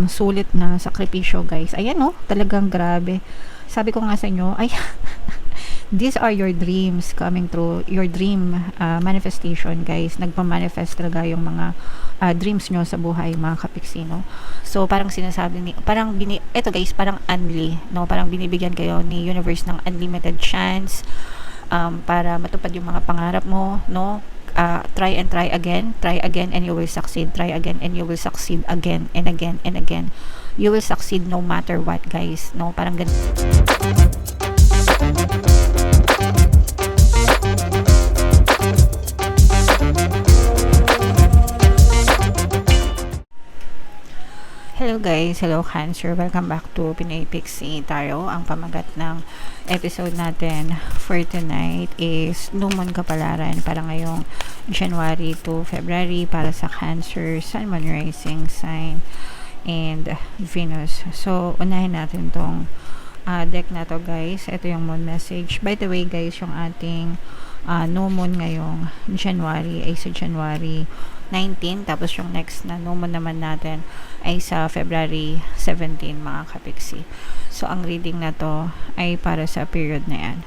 sulit na sakripisyo, guys. Ayan, oh, talagang grabe. Sabi ko nga sa inyo, ay, these are your dreams coming true, your dream manifestation, guys. Nagpa-manifest talaga yung mga dreams nyo sa buhay, mga kapiksino. So, parang sinasabi ni, eto guys, parang unli, no? Parang binibigyan kayo ni universe ng unlimited chance para matupad yung mga pangarap mo, no? Try and try again and you will succeed. Try again and you will succeed again and again and again. You will succeed no matter what, guys, no? Parang ganun. Hello guys, hello Cancer, welcome back to Pinay Pixie Tarot. Ang pamagat ng episode natin for tonight is New Moon Kapalaran para ngayong January to February para sa Cancer, Sun, Moon, Rising Sign, and Venus. So, unahin natin tong deck na to, guys. Ito yung moon message. By the way, guys, yung ating new moon ngayong January ay sa January 19, tapos yung next na new moon naman natin ay sa February 17, mga kapiksi. So, ang reading na to ay para sa period na yan.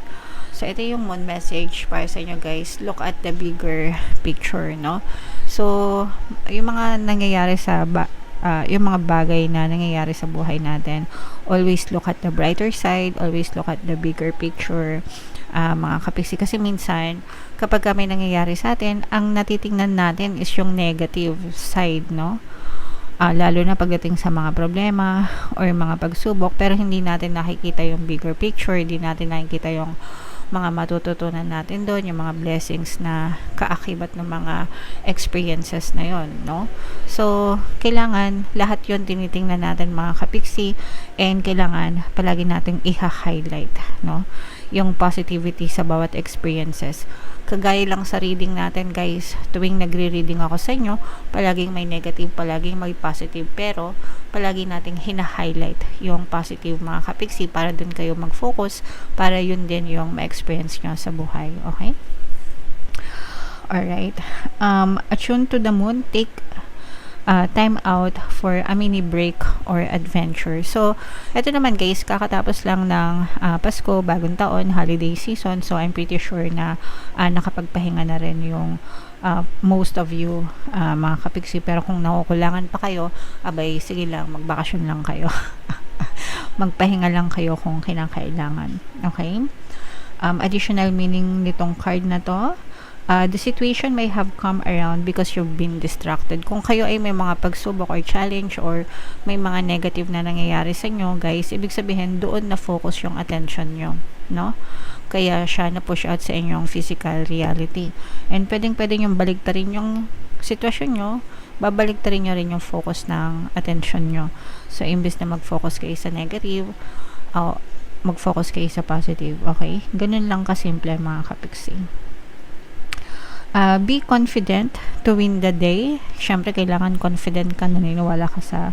So, ito yung moon message para sa inyo, guys. Look at the bigger picture, no? So, yung mga nangyayari sa yung mga bagay na nangyayari sa buhay natin, always look at the brighter side, always look at the bigger picture, mga kapiksi. Kasi minsan, kapag may nangyayari sa atin, ang natitingnan natin is yung negative side, no? Lalo na pagdating sa mga problema or mga pagsubok, pero hindi natin nakikita yung bigger picture, hindi natin nakikita yung mga matututunan natin doon, yung mga blessings na kaakibat ng mga experiences na yon, no? So, kailangan lahat yon tinitingnan natin, mga kapiksi, and kailangan palagi nating i-highlight, no? Yung positivity sa bawat experiences. Kagaya lang sa reading natin, guys, tuwing nagre-reading ako sa inyo, palaging may negative, palaging may positive, pero palagi nating hina-highlight yung positive, mga kapiksi, para dun kayo mag-focus, para yun din yung ma-experience nyo sa buhay, okay? Alright. Attune to the moon, take time out for a mini break or adventure. So, ito naman, guys, kakatapos lang ng Pasko, bagong taon, holiday season. So, I'm pretty sure na nakapagpahinga na rin yung most of you, mga kapiksi. Pero kung nakukulangan pa kayo, abay, sige lang, magbakasyon lang kayo. Magpahinga lang kayo kung kinakailangan. Okay? Additional meaning nitong card na to, the situation may have come around because you've been distracted. Kung kayo ay may mga pagsubok or challenge or may mga negative na nangyayari sa inyo, guys, ibig sabihin doon na focus yung attention nyo, no? Kaya siya na push out sa inyong physical reality. And pwedeng yung baligtarin yung sitwasyon nyo, babaligtarin nyo rin yung focus ng attention nyo. So, imbes na mag-focus kayo sa negative, mag-focus kayo sa positive, okay? Ganun lang kasimple, mga kapiksi. Be confident to win the day. Siyempre, kailangan confident ka, naniniwala ka sa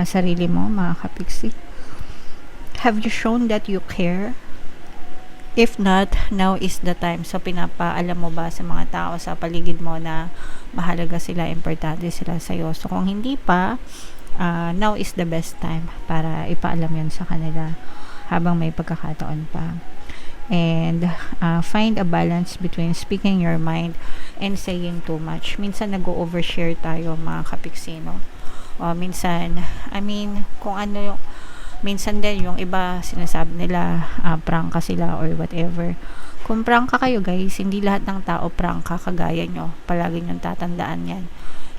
sarili mo, mga kapiksi. Have you shown that you care? If not, now is the time. So, pinapaalam mo ba sa mga tao sa paligid mo na mahalaga sila, importante sila sa'yo? So, kung hindi pa, now is the best time para ipaalam yun sa kanila habang may pagkakataon pa. And find a balance between speaking your mind and saying too much. Minsan nag-overshare tayo, mga kapiksi, no? Minsan, kung ano yung minsan din yung iba sinasabi nila prangka sila or whatever. Kung prangka kayo, guys, hindi lahat ng tao prangka kagaya nyo. Palagi nyo tatandaan yan.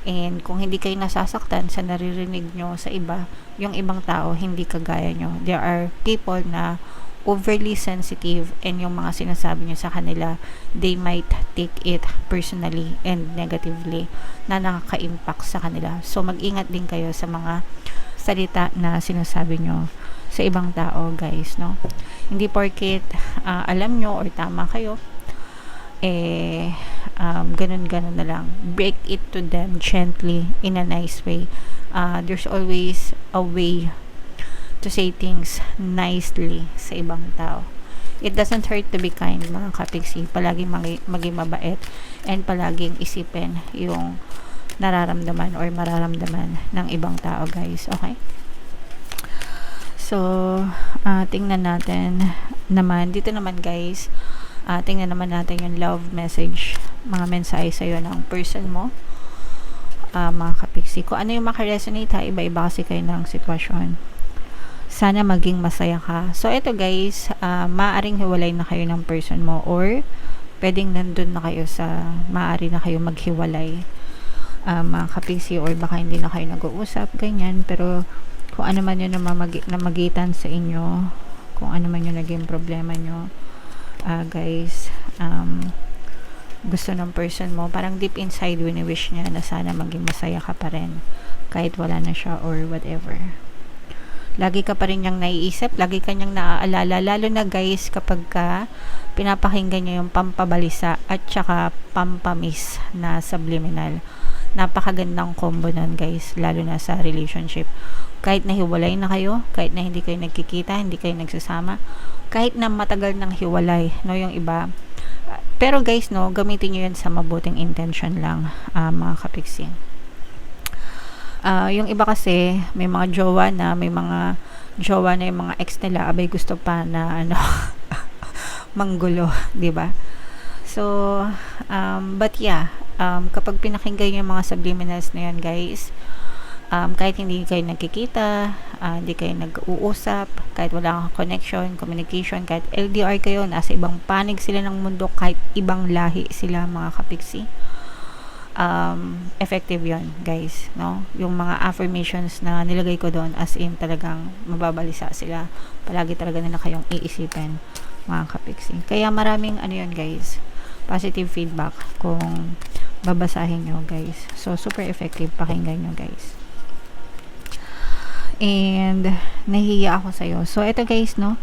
And kung hindi kayo nasasaktan sa naririnig nyo sa iba, yung ibang tao hindi kagaya nyo. There are people na overly sensitive, and yung mga sinasabi nyo sa kanila, they might take it personally and negatively na nakaka-impact sa kanila. So, mag-ingat din kayo sa mga salita na sinasabi nyo sa ibang tao, guys, no? Hindi porket alam nyo or tama kayo, ganun na lang. Break it to them gently, in a nice way. There's always a way to say things nicely sa ibang tao. It doesn't hurt to be kind, mga kapiksi. Palaging maging mabait and palaging isipin yung nararamdaman or mararamdaman ng ibang tao, guys. Okay? So, tingnan natin naman, dito naman guys, tingnan naman natin yung love message, mga mensahe sa'yo ng person mo, mga kapiksi. Kung ano yung makaresonate ha, iba-iba kasi kayo ng sitwasyon. Sana maging masaya ka. So, ito guys, maaaring hiwalay na kayo ng person mo or pwedeng nandun na kayo sa, maaari na kayo maghiwalay, mga kapiksi, or baka hindi na kayo nag-uusap, ganyan. Pero, kung ano man yun na magitan sa inyo, kung ano man yung naging problema nyo, guys, gusto ng person mo, parang deep inside, wini-wish niya na sana maging masaya ka pa rin kahit wala na siya or whatever. Lagi ka pa rin niyang naiisip, lagi ka niyang naaalala, lalo na guys kapag ka pinapakinggan niya yung pampabalisa at saka pampamis na subliminal. Napakagandang combo nun guys, lalo na sa relationship. Kahit nahiwalay na kayo, kahit na hindi kayo nagkikita, hindi kayo nagsasama, kahit na matagal nang hiwalay, no, yung iba. Pero guys, no, gamitin nyo yan sa mabuting intention lang, mga kapiksi. Yung iba kasi, may mga jowa na, yung mga ex nila, abay gusto pa na, manggulo, di ba? So, but yeah, kapag pinakinggan yung mga subliminals na yan, guys, kahit hindi kayo nagkikita, hindi kayo nag-uusap, kahit wala kang connection, communication, kahit LDR kayo, nasa ibang panig sila ng mundo, kahit ibang lahi sila, mga kapiksi, effective yon guys, no? Yung mga affirmations na nilagay ko doon, as in talagang mababalisa sila, palagi talaga nila kayong iisipin, mga kapiksi. Kaya maraming yon guys, positive feedback kung babasahin nyo guys. So super effective, pakinggan nyo guys. And nahihiya ako sa'yo. So ito guys, no,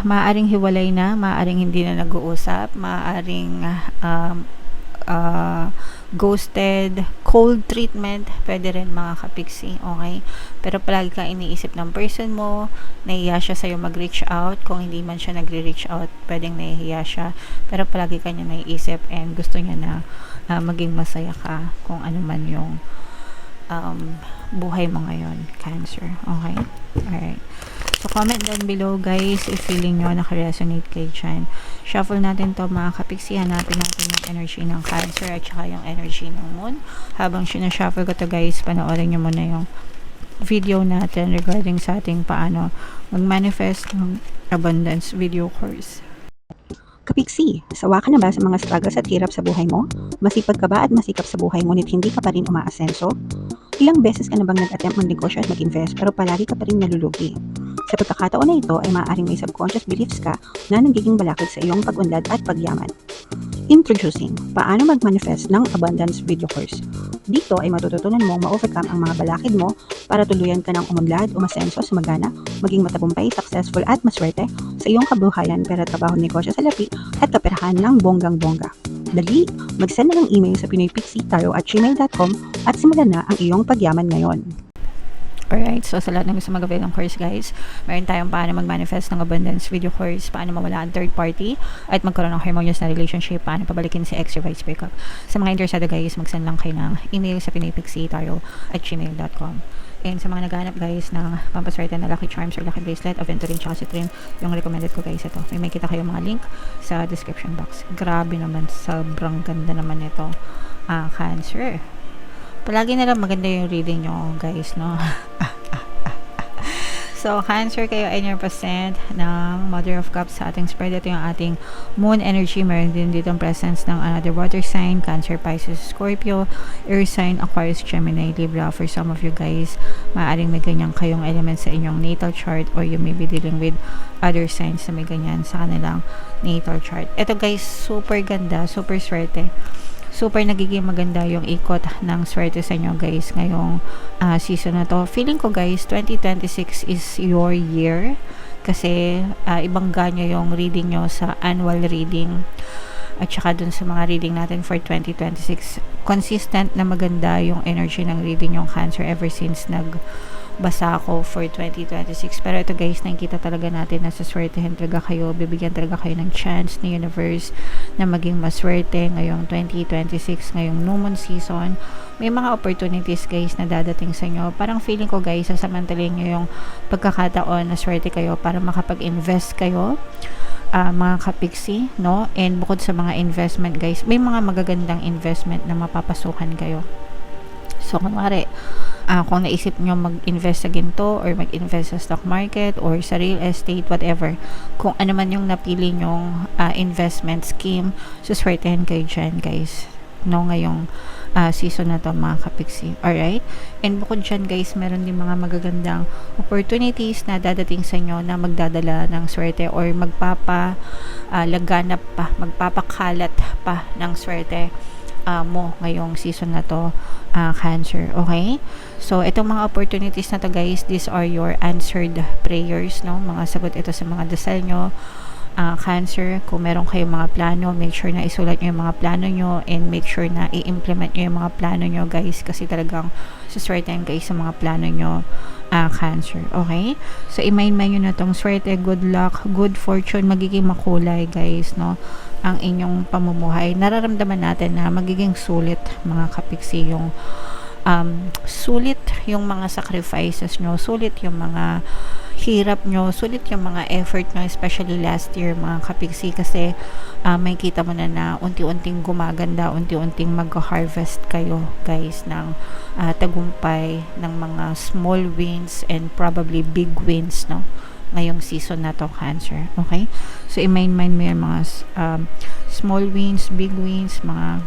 maaaring hiwalay na, maaaring hindi na nag-uusap, maaaring ghosted, cold treatment, pwede rin, mga kapiksi, okay? Pero palagi ka iniisip ng person mo, nahihiya siya sa'yo mag-reach out. Kung hindi man siya nagre-reach out, pwedeng nahihiya siya, pero palagi ka niya naiisip and gusto niya na maging masaya ka kung ano man yung buhay mo ngayon, Cancer, okay? Alright. So, comment down below, guys, if feeling nyo naka-resonate kayo dyan. Shuffle natin to, mga kapiksi. Hanapin natin yung energy ng Cancer at saka yung energy ng Moon. Habang sinashuffle ko to, guys, panoorin nyo muna yung video natin regarding sa ating paano mag-manifest ng abundance video course. Kapiksi, sawa ka na ba sa mga struggles at hirap sa buhay mo? Masipag ka ba at masikap sa buhay ngunit hindi ka pa rin umaasenso? Ilang beses ka na bang nag-attempt mag-negosyo at mag-invest pero palagi ka pa rin nalulugi? Sa pagkakataon na ito ay maaaring may subconscious beliefs ka na nagiging balakid sa iyong pag-unlad at pagyaman. Introducing, paano mag-manifest ng abundance video course. Dito ay matututunan mong ma-overcome ang mga balakid mo para tuluyan ka ng umunlad, umasenso, sumagana, maging matagumpay, successful at maswerte sa iyong kabuhayan, pera, trabaho, negosyo, salapi at kaperahan ng bonggang-bongga. Dali, mag-send na ng email sa pinoypixitaro@gmail.com at simulan na ang iyong pagyaman ngayon. Alright, so sa lahat ng gusto mag-avail ng course guys, meron tayong paano mag-manifest ng abundance video course, paano mawala ang third party at magkaroon ng harmonious na relationship, paano pabalikin si ex or vice breakup. Sa mga interesado guys, mag-send lang kayo ng email sa pinoypixitaro@gmail.com. And sa mga naghahanap guys ng pampaswerte na lucky charms or lucky bracelet, aventurine tsaka citrine, yung recommended ko guys ito. May makita kayo mga link sa description box. Grabe naman, sobrang ganda naman ito, Cancer. Palagi na lang maganda yung reading nyo guys, no? So, Cancer, kayo ay 9% ng Mother of Cups sa ating spread. Ito yung ating moon energy. Meron din dito ang presence ng another water sign, Cancer, Pisces, Scorpio, Air sign, Aquarius, Gemini, Libra. For some of you guys, maaaring may ganyan kayong elements sa inyong natal chart or you may be dealing with other signs na may ganyan sa kanilang natal chart. Ito guys, super ganda, super swerte. Super nagiging maganda yung ikot ng swerte sa inyo guys ngayong season na to. Feeling ko guys, 2026 is your year kasi ibang ganyo yung reading nyo sa annual reading at saka dun sa mga reading natin for 2026. Consistent na maganda yung energy ng reading yung Cancer ever since basa ko for 2026. Pero ito guys, nakikita talaga natin na saswertehin talaga kayo, bibigyan talaga kayo ng chance ni universe na maging maswerte ngayong 2026, ngayong new moon season. May mga opportunities guys na dadating sa inyo. Parang feeling ko guys, sasamantalin nyo yung pagkakataon na swerte kayo para makapag-invest kayo, mga kapiksi, no? And bukod sa mga investment guys, may mga magagandang investment na mapapasukan kayo. So, kunwari, kung naisip nyo mag-invest sa ginto or mag-invest sa stock market or sa real estate, whatever, kung ano man yung napili nyong investment scheme, suswertehin kayo dyan, guys. No, ngayong season na to, mga kapiksi. Alright? And bukod dyan, guys, meron din mga magagandang opportunities na dadating sa inyo na magdadala ng swerte or magpapalaganap pa, magpapakalat pa ng swerte mo ngayong season na to, Cancer. Okay? So, itong mga opportunities na to guys, these are your answered prayers, no? Mga sagot ito sa mga dasal nyo, Cancer. Kung meron kayong mga plano, make sure na isulat nyo yung mga plano nyo and make sure na i-implement nyo yung mga plano nyo guys, kasi talagang suswertehan guys sa mga plano nyo, Cancer. Okay? So, i-mind nyo na tong swerte, good luck, good fortune, magiging makulay guys, no? Ang inyong pamumuhay. Nararamdaman natin na magiging sulit, mga kapiksi, yung sulit yung mga sacrifices nyo, sulit yung mga hirap nyo, sulit yung mga effort nyo, especially last year, mga kapiksi, kasi may kita mo na unti-unting gumaganda, unti-unting mag-harvest kayo guys ng tagumpay, ng mga small wins and probably big wins, no? Ngayong season na to, Cancer. Okay? So, i-mind mo yung mga small wins, big wins, mga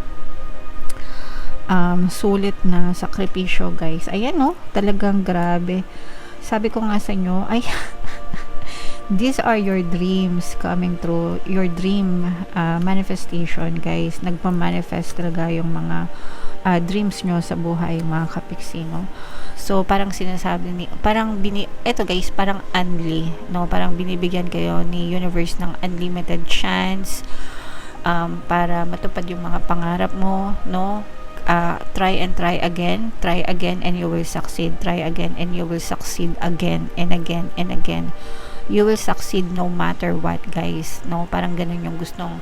sulit na sakripisyo, guys. Ayan, no? Talagang grabe. Sabi ko nga sa inyo, ay, these are your dreams coming true. Your dream manifestation, guys. Nagpa-manifest talaga yung mga dreams nyo sa buhay, mga kapiksi, no? So, parang sinasabi eto guys, parang unli, no? Parang binibigyan kayo ni universe ng unlimited chance para matupad yung mga pangarap mo, no? Try and try again and you will succeed. Try again and you will succeed again and again and again. You will succeed no matter what, guys, no? Parang ganun yung gustong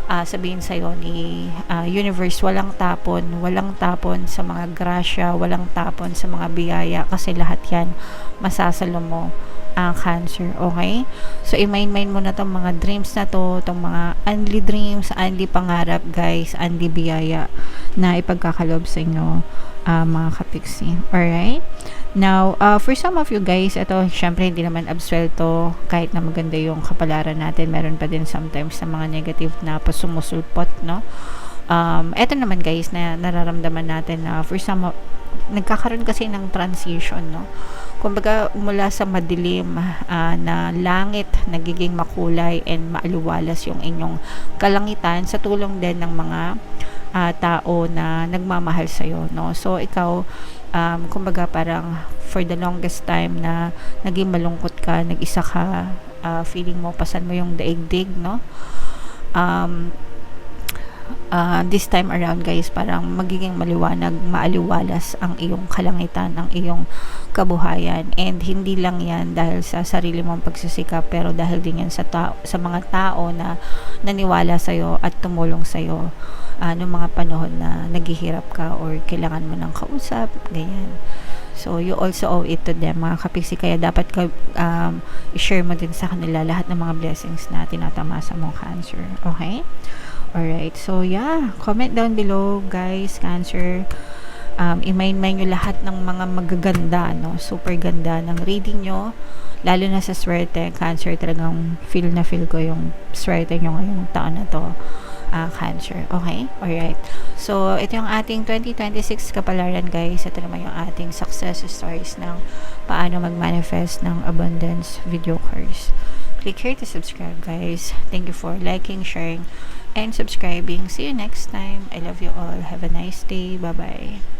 sabihin sa'yo ni universe. Walang tapon sa mga grasya, walang tapon sa mga biyaya, kasi lahat yan masasalo mo, Cancer. Okay? So, i-mind mo na tong mga dreams na to, tong mga unli dreams, unli pangarap, guys, unli biyaya na ipagkakalob sa inyo, mga kapiksi. Alright? Now, for some of you guys, ito, syempre, hindi naman absuelto, kahit na maganda yung kapalaran natin, meron pa din sometimes na mga negative na pasumusulpot, no? Ito naman guys, na nararamdaman natin na for some, nagkakaroon kasi ng transition, no? Kumbaga, mula sa madilim na langit, nagiging makulay and maaliwalas yung inyong kalangitan sa tulong din ng mga tao na nagmamahal sa'yo, no? So, ikaw, kumbaga parang for the longest time na naging malungkot ka, nag-isa ka, feeling mo, pasan mo yung daigdig, no? This time around guys, parang magiging maliwanag, maaliwalas ang iyong kalangitan, ang iyong kabuhayan, and hindi lang yan dahil sa sarili mong pagsisikap, pero dahil din yan sa mga tao na naniwala sa'yo at tumulong sa'yo noong mga panahon na naghihirap ka or kailangan mo ng kausap, ganyan. So, you also owe it to them, mga kapiksi, kaya dapat ka i-share mo din sa kanila lahat ng mga blessings na tinatamasa mong, Cancer. Okay? Alright, so yeah, comment down below guys, Cancer. I-mind nyo lahat ng mga magaganda, no? Super ganda ng reading nyo, lalo na sa swerte, Cancer. Talagang feel ko yung swerte nyo ngayong taon na to, Cancer. Okay? Alright, so ito yung ating 2026 kapalaran guys. Ito naman yung ating success stories ng paano mag-manifest ng abundance video course. Click here to subscribe guys. Thank you for liking, sharing, and subscribing. See you next time. I love you all. Have a nice day. Bye-bye.